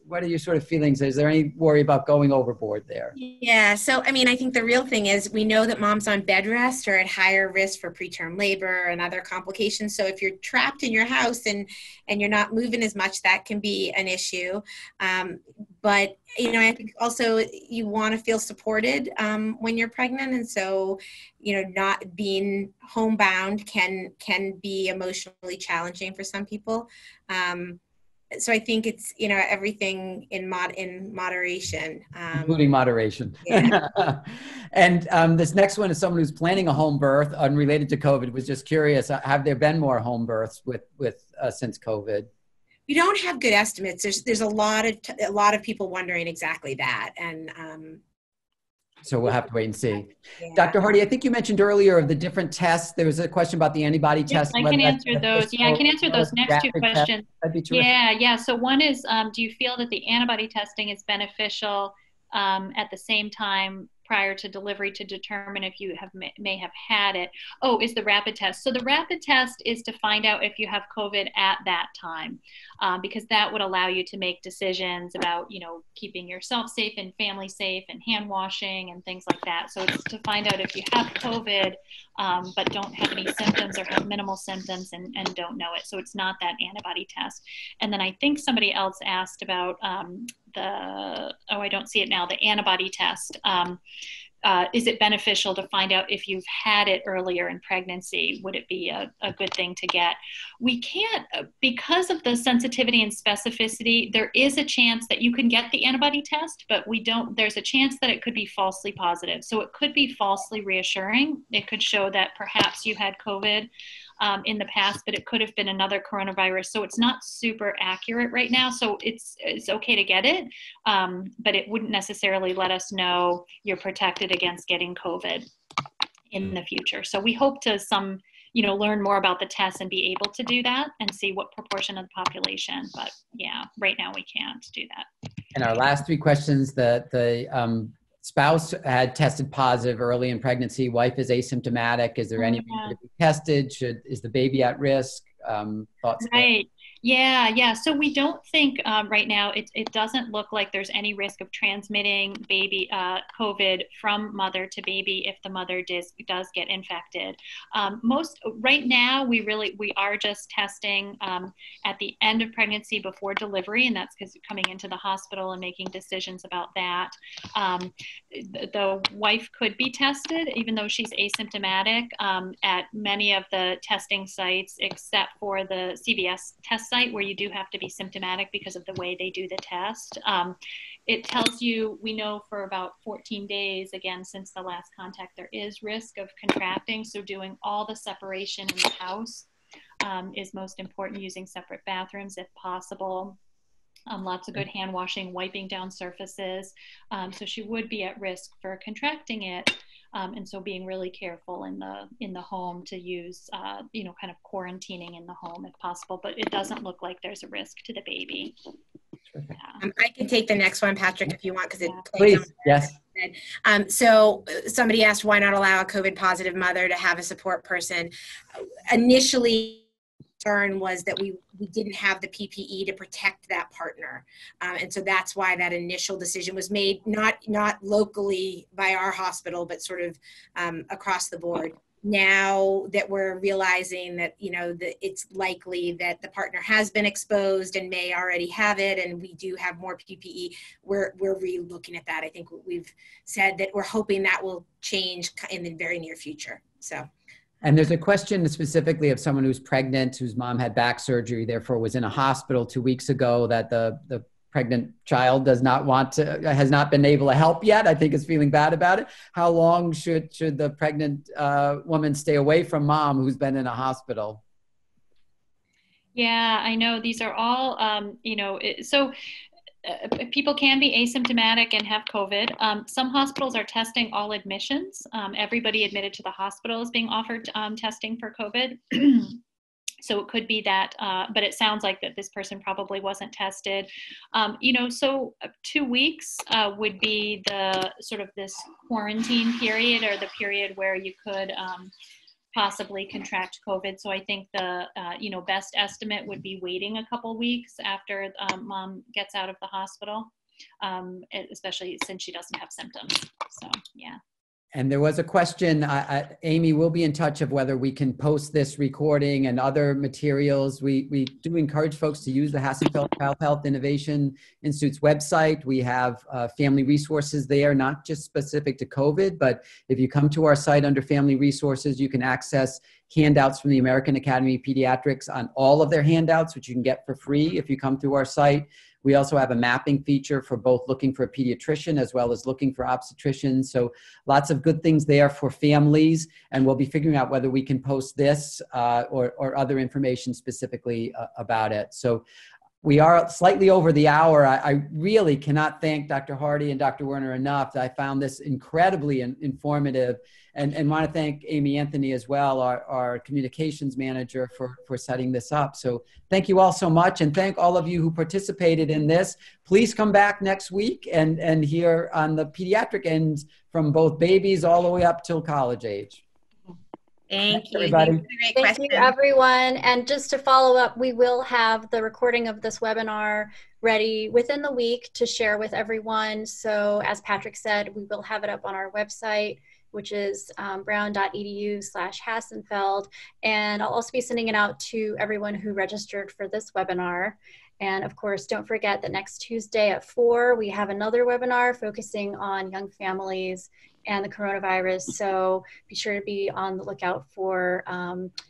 What are your sort of feelings? Is there any worry about going overboard there? Yeah, so I mean, I think the real thing is we know that moms on bed rest are at higher risk for preterm labor and other complications. So if you're trapped in your house and you're not moving as much, that can be an issue. But I think also you want to feel supported when you're pregnant, and so not being homebound can be emotionally challenging for some people. So I think it's everything in moderation, Including moderation. Yeah. And this next one is someone who's planning a home birth unrelated to COVID. Was just curious, have there been more home births with since COVID? We don't have good estimates. There's a lot of people wondering exactly that, and so we'll have to wait and see. Yeah. Dr. Hardy, I think you mentioned earlier of the different tests. There was a question about the antibody test. I can answer those. Yeah, I can answer those next two questions. That'd be terrific. Yeah. So one is, do you feel that the antibody testing is beneficial at the same time prior to delivery to determine if you may have had it? Oh, is the rapid test. So the rapid test is to find out if you have COVID at that time, because that would allow you to make decisions about, keeping yourself safe and family safe and hand washing and things like that. So it's to find out if you have COVID, but don't have any symptoms or have minimal symptoms and don't know it. So it's not that antibody test. And then I think somebody else asked about I don't see it now, the antibody test. Is it beneficial to find out if you've had it earlier in pregnancy? Would it be a good thing to get? We can't, because of the sensitivity and specificity, there is a chance that you can get the antibody test, but there's a chance that it could be falsely positive. So it could be falsely reassuring. It could show that perhaps you had COVID in the past, but it could have been another coronavirus. So it's not super accurate right now. So it's okay to get it, but it wouldn't necessarily let us know you're protected against getting COVID in the future. So we hope to learn more about the test and be able to do that and see what proportion of the population. But yeah, right now we can't do that. And our last three questions, the spouse had tested positive early in pregnancy. Wife is asymptomatic. Is there any reason to be tested? Is the baby at risk? Thoughts? Right. Yeah. So we don't think right now, it doesn't look like there's any risk of transmitting baby COVID from mother to baby if the mother does get infected. Right now, we are just testing at the end of pregnancy before delivery, and that's because coming into the hospital and making decisions about that. The wife could be tested, even though she's asymptomatic, at many of the testing sites, except for the CVS test site where you do have to be symptomatic because of the way they do the test. It tells you, we know for about 14 days, again, since the last contact, there is risk of contracting. So doing all the separation in the house is most important, using separate bathrooms if possible. Lots of good hand washing, wiping down surfaces. So she would be at risk for contracting it. And so being really careful in the home to use, kind of quarantining in the home if possible, but it doesn't look like there's a risk to the baby. Yeah. I can take the next one, Patrick, if you want, because it Please, yes. So somebody asked, why not allow a COVID positive mother to have a support person? Initially, concern was that we didn't have the PPE to protect that partner. And so that's why that initial decision was made, not locally by our hospital, but sort of across the board. Now that we're realizing that, that it's likely that the partner has been exposed and may already have it, and we do have more PPE, we're re-looking at that. I think we've said that we're hoping that will change in the very near future. So. And there's a question specifically of someone who's pregnant, whose mom had back surgery, therefore was in a hospital 2 weeks ago, that the pregnant child has not been able to help yet. I think is feeling bad about it. How long should the pregnant woman stay away from mom who's been in a hospital? Yeah, I know these are all, people can be asymptomatic and have COVID. Some hospitals are testing all admissions. Everybody admitted to the hospital is being offered testing for COVID. So it could be that, but it sounds like that this person probably wasn't tested. So 2 weeks would be the sort of this quarantine period, or the period where you could possibly contract COVID. So I think the best estimate would be waiting a couple weeks after mom gets out of the hospital, especially since she doesn't have symptoms. So yeah. And there was a question, Amy will be in touch of whether we can post this recording and other materials. We do encourage folks to use the Hassenfeld Child Health Innovation Institute's website. We have family resources there, not just specific to COVID, but if you come to our site under family resources, you can access handouts from the American Academy of Pediatrics on all of their handouts, which you can get for free if you come through our site. We also have a mapping feature for both looking for a pediatrician as well as looking for obstetricians. So lots of good things there for families. And we'll be figuring out whether we can post this or other information specifically about it. So we are slightly over the hour. I really cannot thank Dr. Hardy and Dr. Werner enough. I found this incredibly informative, and want to thank Amy Anthony as well, our communications manager, for setting this up. So thank you all so much, and thank all of you who participated in this. Please come back next week and hear on the pediatric ends from both babies all the way up till college age. Thank you. Everybody. Thank you, everyone. And just to follow up, we will have the recording of this webinar ready within the week to share with everyone. So as Patrick said, we will have it up on our website, which is brown.edu/Hassenfeld. And I'll also be sending it out to everyone who registered for this webinar. And of course, don't forget that next Tuesday at 4, we have another webinar focusing on young families and the coronavirus. So be sure to be on the lookout for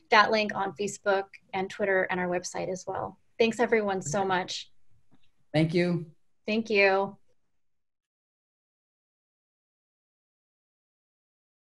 that link on Facebook and Twitter and our website as well. Thanks everyone so much. Thank you. Thank you.